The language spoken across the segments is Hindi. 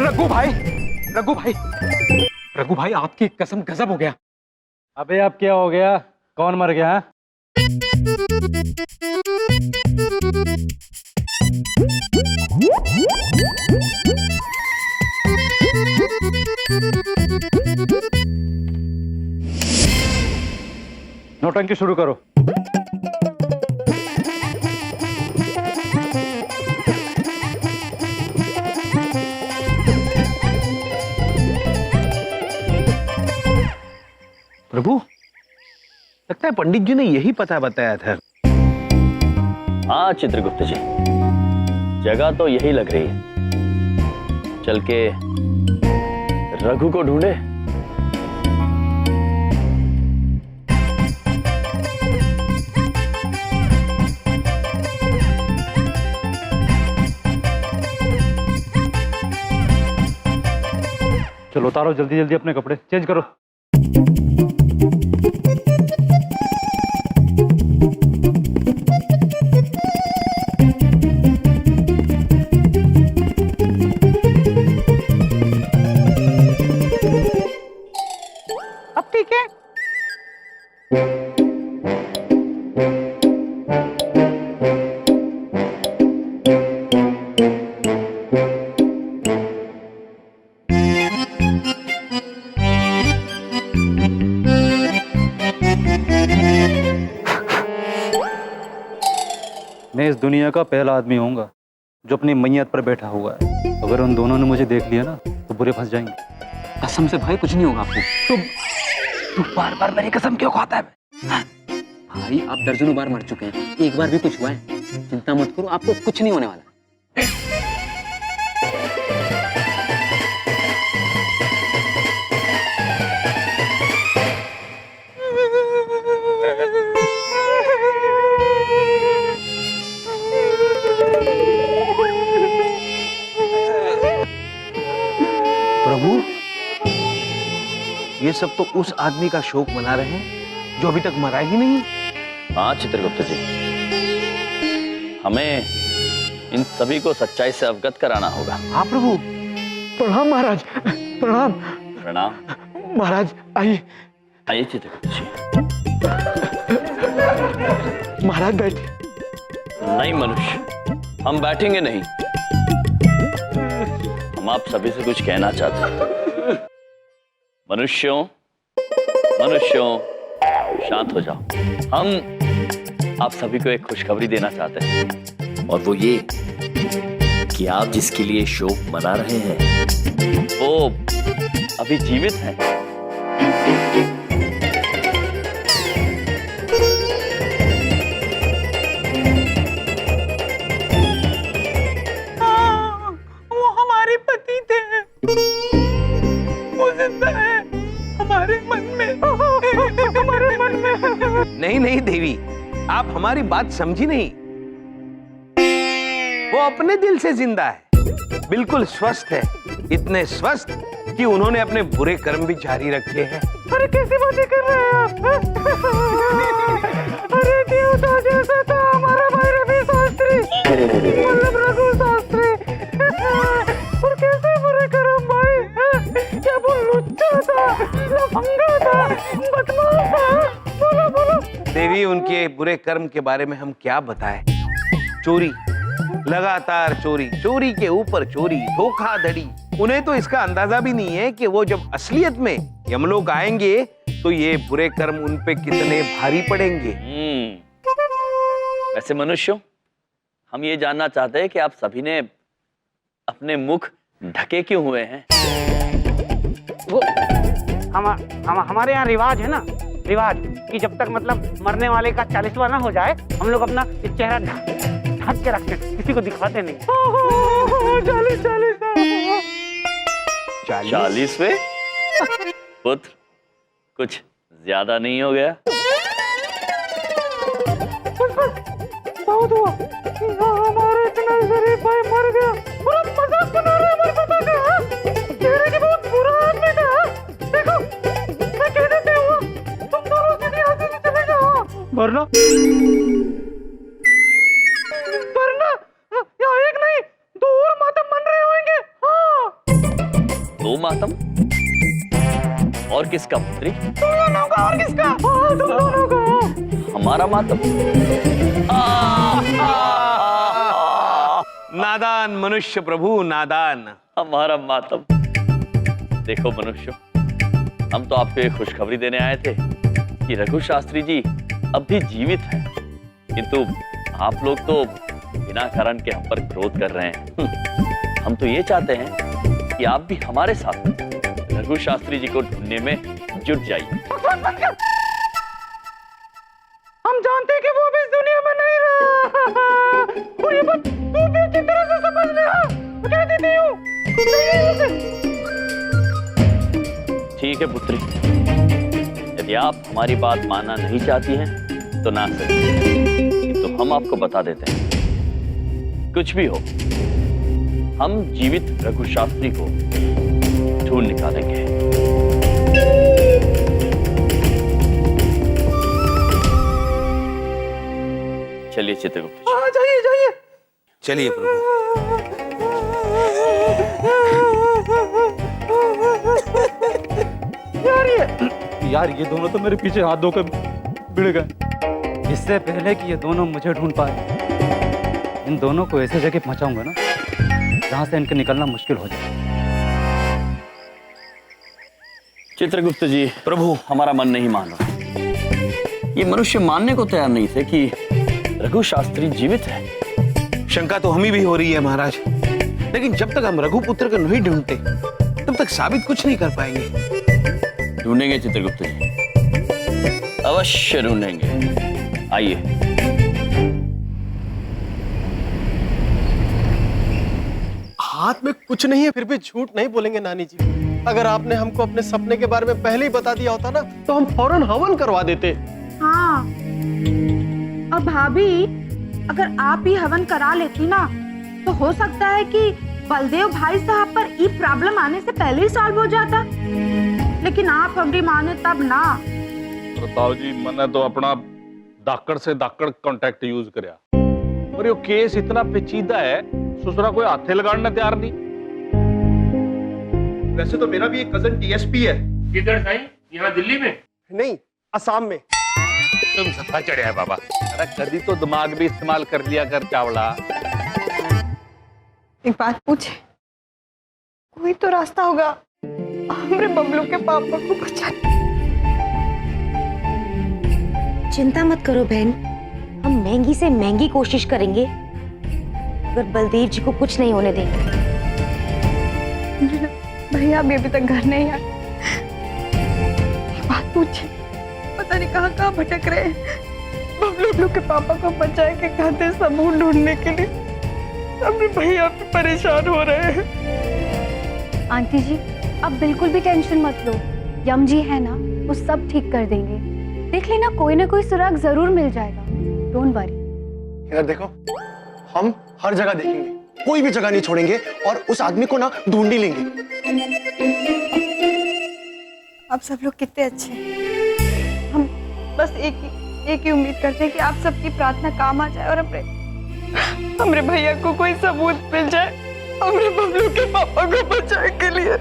रघु भाई, रघु भाई, रघु भाई, आपकी कसम गजब हो गया। अबे अब क्या हो गया? कौन मर गया है? नौटंकी शुरू करो। प्रभु, लगता है पंडित जी ने यही पता बताया था। हाँ चित्रगुप्त जी, जगह तो यही लग रही है। चल के रघु को ढूंढे। चलो उतारो जल्दी जल्दी अपने कपड़े, चेंज करो। अब ठीक है। मैं इस दुनिया का पहला आदमी होऊंगा जो अपनी मैयत पर बैठा हुआ है। अगर उन दोनों ने मुझे देख लिया ना तो बुरे फंस जाएंगे। कसम से भाई कुछ नहीं होगा आपको। तू बार बार मेरी कसम क्यों खाता है? भाई आप दर्जनों बार मर चुके हैं, एक बार भी कुछ हुआ है? चिंता मत करो, आपको कुछ नहीं होने वाला। प्रभु, ये सब तो उस आदमी का शोक मना रहे हैं जो अभी तक मरा ही नहीं। हाँ चित्रगुप्त जी, हमें इन सभी को सच्चाई से अवगत कराना होगा। हाँ प्रभु। प्रणाम महाराज, प्रणाम। प्रणाम महाराज, आइए आइए चित्रगुप्त जी। महाराज बैठिए। नहीं मनुष्य, हम बैठेंगे नहीं। हम आप सभी से कुछ कहना चाहते हैं। मनुष्यों, मनुष्यों, शांत हो जाओ। हम आप सभी को एक खुशखबरी देना चाहते हैं, और वो ये कि आप जिसके लिए शोक मना रहे हैं वो अभी जीवित हैं। वो हमारे पति थे, वो जिंदा है हमारे मन में, हमारे मन में। नहीं नहीं देवी, आप हमारी बात समझी नहीं। वो अपने दिल से जिंदा है, बिल्कुल स्वस्थ है, इतने स्वस्थ कि उन्होंने अपने बुरे कर्म भी जारी रखे हैं। अरे कैसी बातें कर रहे हैं आप? अरे देवता जैसा था हमारा भाई रवि शास्त्री, मतलब रघु शास्त्री, और कैसे बुरे कर्म भाई? क्या वो लुच्चा था, लफंगा था, बदमाश था? बोलो बोलो। देवी, उनके बुरे कर्म के बारे में हम क्या बताएं? चोरी, लगातार चोरी, चोरी के ऊपर चोरी, धोखाधड़ी। उन्हें तो इसका अंदाजा भी नहीं है कि वो जब असलियत में यमलोक आएंगे तो ये बुरे कर्म उन पे कितने भारी पड़ेंगे। वैसे मनुष्यों, हम ये जानना चाहते हैं कि आप सभी ने अपने मुख ढके क्यों हुए हैं? वो हमारे यहाँ रिवाज है ना, रिवाज कि जब तक मतलब मरने वाले का 40वां ना हो जाए, हम लोग अपना चेहरा ढक के रखते हैं, किसी को दिखाते नहीं। 40वें पुत्र, कुछ ज्यादा नहीं हो गया? बहुत हुआ, हमारे इतना शरीफ भाई मर गया, पूरा मजाक बना रहे हमारे पता का। चेहरे की बहुत बुरा आदमी था। देखो, मैं कह देते हुआ, तुम दोनों सीधे यहाँ से चले जाओ। वरना या एक नहीं, 2 और मातम बन रहे होंगे। हाँ दो मातम? और किसका पुत्री? तुम दोनों का और किसका? हाँ, तुम दोनों का। हमारा मातम? नादान मनुष्य प्रभु, नादान। हमारा मातम। देखो मनुष्य, हम तो आपको एक खुशखबरी देने आए थे कि रघु शास्त्री जी अब भी जीवित हैं, किंतु आप लोग तो बिना कारण के हम पर क्रोध कर रहे हैं। हम तो ये चाहते हैं कि आप भी हमारे साथ रघु शास्त्री जी को ढूंढने में जुट जाइए। हम जानते हैं कि वो भी इस दुनिया में नहीं रहा, और ये बात तू भी अच्छी तरह से समझ ले। मैं कह देती हूँ, ठीक है पुत्री, यदि आप हमारी बात मानना नहीं चाहती हैं तो ना सही, तो हम आपको बता देते हैं, कुछ भी हो हम जीवित रघु शास्त्री को ढूंढ निकालेंगे। चलिए चित्रगुप्त जी। हाँ, जाइए जाइए। चलिए प्रभु। यार ये दोनों तो मेरे पीछे हाथ धोकर भिड़ गए। इससे पहले कि ये दोनों मुझे ढूंढ पाए, इन दोनों को ऐसे जगह पहुंचाऊंगा ना जहां से इनके निकलना मुश्किल हो जाए। चित्रगुप्त जी, प्रभु हमारा मन नहीं मान रहा। ये मनुष्य मानने को तैयार नहीं थे कि रघु शास्त्री जीवित है। शंका तो हमें भी हो रही है महाराज, लेकिन जब तक हम रघुपुत्र को नहीं ढूंढते तब तक साबित कुछ नहीं कर पाएंगे। ढूंढेंगे चित्रगुप्त जी, अवश्य ढूंढेंगे। आइए। हाथ में कुछ नहीं है फिर भी झूठ नहीं बोलेंगे नानी जी। अगर आपने हमको अपने सपने के बारे में पहले ही बता दिया होता ना तो हम फौरन हवन करवा देते। हाँ, और भाभी अगर आप ही हवन करा लेती ना तो हो सकता है कि बलदेव भाई साहब पर ये प्रॉब्लम आने से पहले ही सॉल्व हो जाता, लेकिन आप हमारी माने तब ना। प्रताप जी, मैंने तो अपना दाकड़ से दाकड़ कांटेक्ट यूज करया, और ये केस इतना पेचीदा है, दूसरा कोई हाथे लगाने तैयार नहीं। वैसे तो मेरा भी एक कजन डीएसपी है। किधर साईं? यहाँ दिल्ली में? नहीं, असम में। तुम सफा चढ़िया है बाबा। अरे कभी तो दिमाग भी इस्तेमाल कर लिया कर चावड़ा। एक बात पूछे, कोई तो रास्ता होगा हमारे बबलू के पापा को बचाने। चिंता मत करो बहन, हम महंगी से महंगी कोशिश करेंगे, अगर बलदेव जी को कुछ नहीं होने देंगे। भैया अभी तक घर नहीं आए। एक बात पूछे, पता नहीं कहाँ भटक रहे हैं। बबलू के पापा को बचाए के खाते सबूत ढूंढने के लिए अपने भैया पे परेशान हो रहे हैं। आंटी जी, अब बिल्कुल भी टेंशन मत लो, यम जी है ना, वो सब ठीक कर देंगे। देख लेना, कोई ना कोई सुराग जरूर मिल जाएगा, डोंट वरी। इधर देखो, हम हर जगह देखेंगे, कोई भी जगह नहीं छोड़ेंगे और उस आदमी को ना ढूंढ ही लेंगे। आप सब लोग कितने अच्छे हैं। हम बस एक ही उम्मीद करते हैं कि आप सबकी प्रार्थना काम आ जाए और हमरे भैया को कोई सबूत मिल जाए, हमरे बबलू के पापा को बचाने के लिए।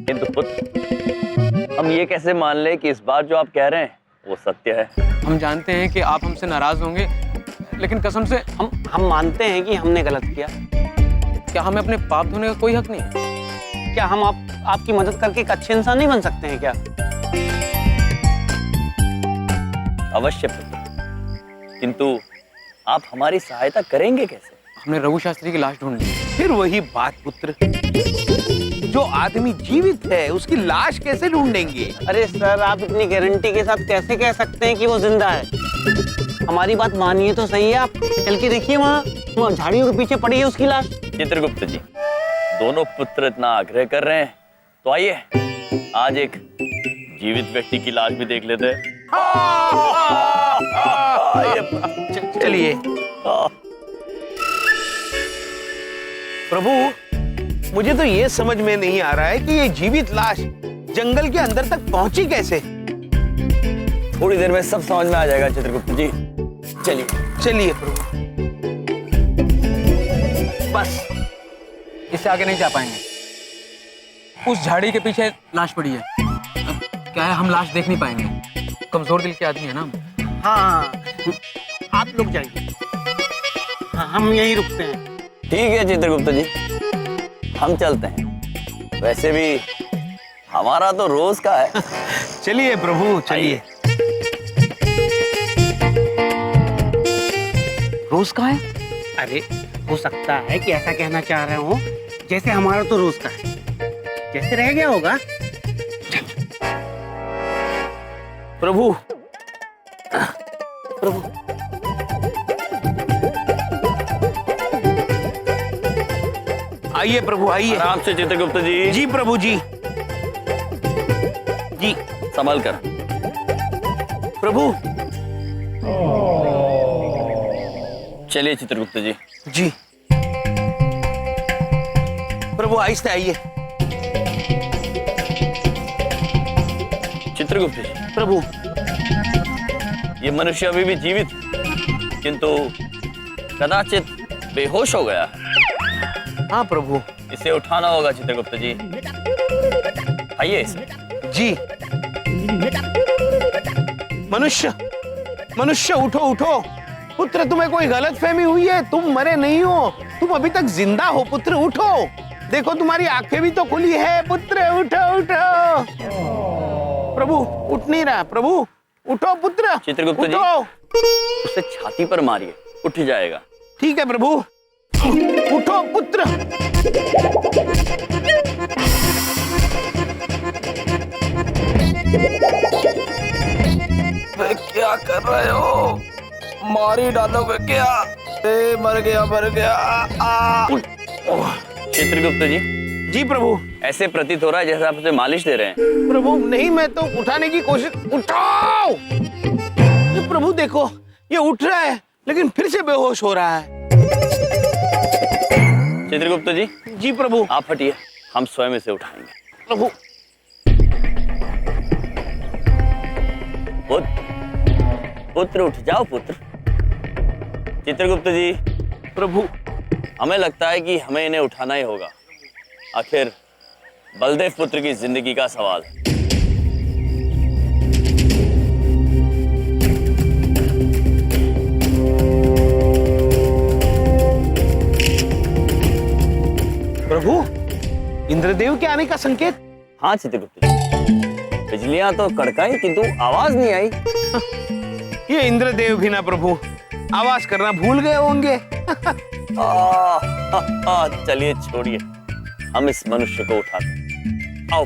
किंतु पुत्र, हम ये कैसे मान ले कि इस बार जो आप कह रहे हैं वो सत्य है? हम जानते हैं कि आप हमसे नाराज होंगे, लेकिन कसम से हम मानते हैं कि हमने गलत किया। क्या हमें अपने पाप धोने का कोई हक नहीं? क्या हम आपकी मदद करके एक अच्छे इंसान नहीं बन सकते हैं क्या? अवश्य पुत्र, किंतु आप हमारी सहायता करेंगे कैसे? हमने रघु शास्त्री की लाश ढूंढ ली। फिर वही बात पुत्र, जो आदमी जीवित है उसकी लाश कैसे ढूंढेंगे? अरे सर, आप इतनी गारंटी के साथ कैसे कह सकते हैं कि वो जिंदा है? हमारी बात मानिए तो सही है, आप चल के देखिए, वहाँ झाड़ियों के पीछे पड़ी है उसकी लाश। चित्रगुप्त जी, दोनों पुत्र इतना आग्रह कर रहे हैं तो आइए आज एक जीवित व्यक्ति की लाश भी देख लेते हैं। चलिए प्रभु, मुझे तो ये समझ में नहीं आ रहा है कि ये जीवित लाश जंगल के अंदर तक पहुंची कैसे। थोड़ी देर में सब समझ में आ जाएगा चित्रगुप्त जी, चलिए। चलिए प्रभु। बस। इससे आगे नहीं जा पाएंगे। उस झाड़ी के पीछे लाश पड़ी है। अब क्या है, हम लाश देख नहीं पाएंगे। कमजोर दिल के आदमी है ना हम। हाँ, आप लोग जाइए। हाँ, हम यहीं रुकते हैं। ठीक है चित्रगुप्त जी, हम चलते हैं। वैसे भी हमारा तो रोज का है। चलिए प्रभु, चलिए। रोज का है? अरे हो सकता है कि ऐसा कहना चाह रहे हो जैसे हमारा तो रोज का है, जैसे रह गया होगा। प्रभु, प्रभु, आइए प्रभु, आइए। आराम से चित्रगुप्त जी। जी प्रभु जी। जी संभल कर। प्रभु। चलिए चित्रगुप्त जी। जी प्रभु, आहिस्ते आइए। चित्रगुप्त जी, प्रभु, ये मनुष्य अभी भी जीवित, किंतु कदाचित बेहोश हो गया है। हाँ प्रभु। इसे उठाना होगा चित्रगुप्त जी। आइए। जी। मनुष्य, मनुष्य उठो उठो। पुत्र, तुम्हें कोई गलतफहमी हुई है। तुम मरे नहीं हो, तुम अभी तक जिंदा हो। पुत्र उठो, देखो तुम्हारी आंखें भी तो खुली है। पुत्र उठो उठो। प्रभु उठ नहीं रहा। प्रभु उठो पुत्र। चित्रगुप्त जी, उठो। उसे छाती पर मारिए, उठ जाएगा। ठीक है प्रभु। उठो पुत्र। क्या कर रहे हो? मारी डालोगे क्या? मर गया, मर गया। चित्रगुप्त जी। जी प्रभु। ऐसे प्रतीत हो रहा है जैसे आप उसे मालिश दे रहे हैं। प्रभु नहीं, मैं तो उठाने की कोशिश। उठाओ। प्रभु देखो, ये उठ रहा है लेकिन फिर से बेहोश हो रहा है। चित्रगुप्त जी। जी प्रभु। आप हटिए, हम स्वयं इसे उठाएंगे। प्रभु। पुत्र उठ जाओ पुत्र। चित्रगुप्त जी। प्रभु। हमें लगता है कि हमें इन्हें उठाना ही होगा। आखिर बलदेव पुत्र की जिंदगी का सवाल है। प्रभु, इंद्रदेव के आने का संकेत। हाँ चित्रगुप्त जी, बिजलियां तो कड़काई किंतु आवाज नहीं आई। ये इंद्रदेव भी ना प्रभु आवाज करना भूल गए होंगे। चलिए छोड़िए, हम इस मनुष्य को उठाते हैं। आओ।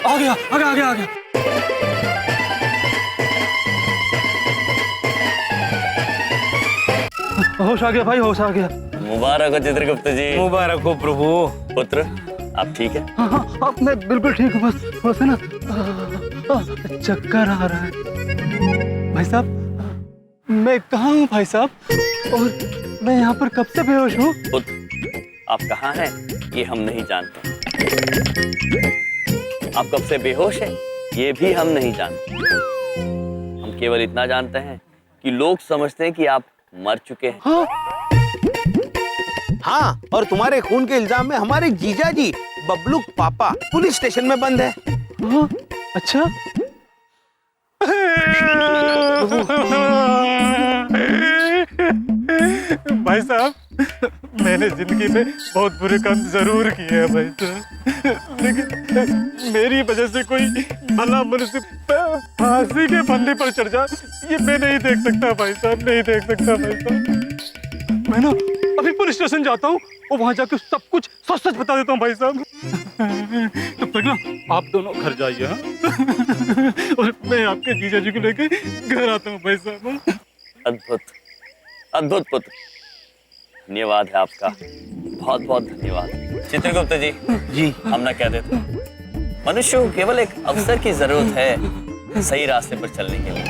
आ गया, आ गया, आ गया, आ गया। होश आ गया भाई, होश आ गया। मुबारक हो चित्रगुप्त जी। मुबारक हो प्रभु। पुत्र, आप ठीक है? हाँ हाँ, मैं बिल्कुल ठीक हूँ। बस है ना, चक्कर आ रहा है। भाई साहब, मैं कहाँ हूँ भाई साहब? और मैं यहाँ पर कब से बेहोश हूँ? पुत्र, आप कहाँ हैं ये हम नहीं जानते। आप कब से बेहोश हैं ये भी हम नहीं जानते। हम केवल इतना जानते हैं कि लोग समझते हैं कि आप मर चुके हैं। हाँ? हाँ, और तुम्हारे खून के इल्जाम में हमारे जीजा जी बबलू पापा पुलिस स्टेशन में बंद है। हाँ? अच्छा। भाई साहब, मैंने जिंदगी में बहुत बुरे काम जरूर किए हैं भाई साहब, लेकिन मेरी वजह से कोई भला मनुष्य फांसी के फंदे पर चढ़ जाए ये मैं नहीं देख सकता भाई साहब, नहीं देख सकता भाई साहब। मैं ना अभी पुलिस स्टेशन जाता हूँ और वहां जाकर सब कुछ सच सच बता देता हूँ भाई साहब। तब तक ना आप दोनों घर जाइए। हाँ? और मैं आपके जीजा जी को लेके घर आता हूँ भाई साहब। अद्भुत, अद्भुत पुत्र, धन्यवाद है आपका, बहुत बहुत धन्यवाद। चित्रगुप्त जी। जी। हम ना कह देते, मनुष्य को केवल एक अवसर की जरूरत है सही रास्ते पर चलने के लिए।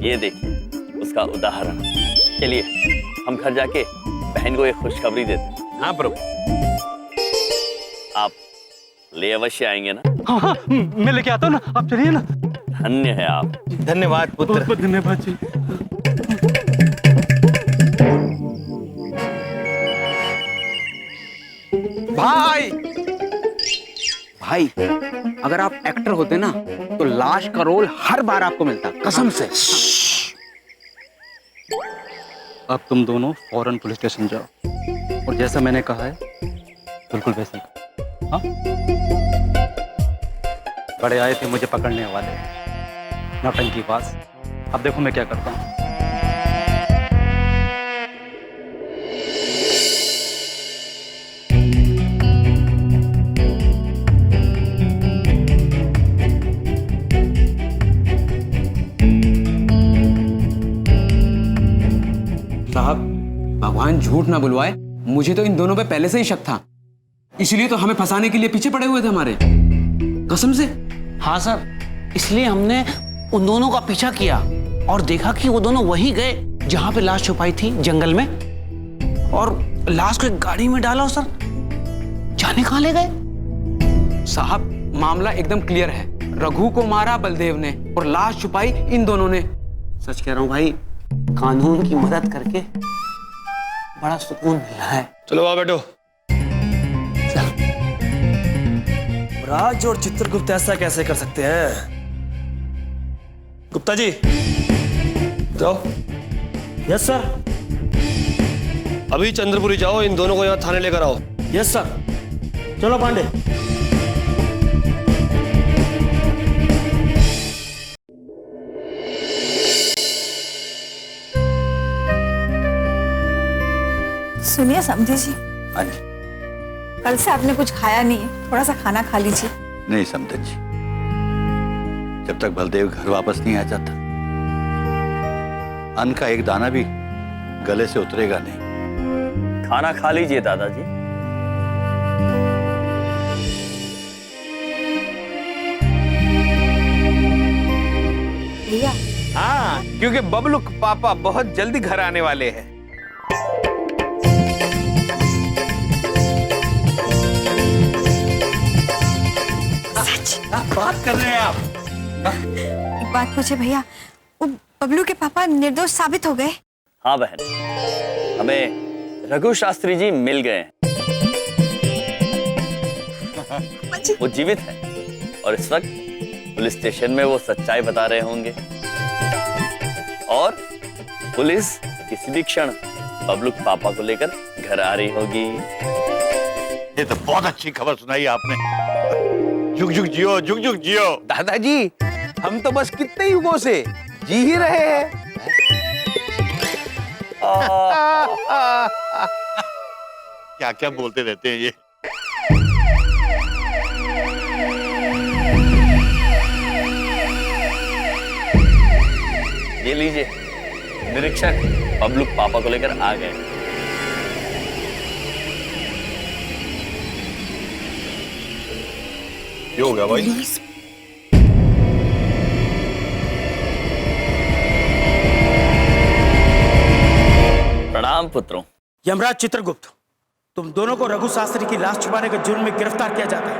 ये देखिए, उसका उदाहरण। चलिए हम घर जाके बहन को एक खुशखबरी देते हैं। हाँ प्रभु। आप ले अवश्य आएंगे ना? हाँ हाँ, मैं लेके आता हूँ ना, आप चलिए ना। धन्य है आप। धन्यवाद पुत्र। बहुत बहुत धन्यवाद जी। भाई भाई, अगर आप एक्टर होते ना तो लाश का रोल हर बार आपको मिलता, कसम से। अब तुम दोनों फौरन पुलिस स्टेशन जाओ और जैसा मैंने कहा है बिल्कुल वैसे ही करो। हाँ? बड़े आए थे मुझे पकड़ने वाले, नौटंकी पास। अब देखो मैं क्या करता हूँ। साहब, भगवान झूठ ना बुलवाए, मुझे तो इन दोनों पे पहले से ही शक था, इसलिए तो हमें फंसाने के लिए पीछे पड़े हुए थे हमारे, कसम से। हाँ सर, इसलिए हमने उन दोनों का पीछा किया और देखा कि वो दोनों वहीं गए जहां पे लाश छुपाई थी, जंगल में, और लाश को एक गाड़ी में डाला। सर जाने कहां ले गए? साहब, मामला एकदम क्लियर है। रघु को मारा बलदेव ने और लाश छुपाई इन दोनों ने। सच कह रहा हूं भाई, कानून की मदद करके बड़ा सुकून मिला है। चलो वहां बैठो। राज और चित्रगुप्त ऐसा कैसे कर सकते हैं? गुप्ता जी जाओ। Yes sir. अभी चंद्रपुरी जाओ, इन दोनों को यहाँ थाने लेकर आओ। Yes sir. चलो पांडे। सुनिए समझी जी, हाँ जी। कल से आपने कुछ खाया नहीं है, थोड़ा सा खाना खा लीजिए। नहीं समझन जी, जब तक बलदेव घर वापस नहीं आ जाता अन्न का एक दाना भी गले से उतरेगा नहीं। खाना खा लीजिए दादाजी। भैया। हाँ, क्योंकि बबलू के पापा बहुत जल्दी घर आने वाले हैं। बात कर रहे हैं आप? एक बात पूछे भैया, वो बबलू के पापा निर्दोष साबित हो गए? हाँ बहन, हमें रघु शास्त्री जी मिल गए हैं। वो जीवित है और इस वक्त पुलिस स्टेशन में वो सच्चाई बता रहे होंगे और पुलिस किसी भी क्षण बबलू के पापा को लेकर घर आ रही होगी। ये तो बहुत अच्छी खबर सुनाई आपने। जुग जुग जियो, जुग जुग जियो। दादाजी, हम तो बस कितने युगों से जी ही रहे हैं। क्या क्या बोलते रहते हैं ये। ये लीजिए, निरीक्षक बबलू के पापा को लेकर आ गए। क्या हो गया भाई? प्रणाम पुत्रों। यमराज चित्रगुप्त, तुम दोनों को रघु शास्त्री की लाश छुपाने के जुर्म में गिरफ्तार किया जाता है।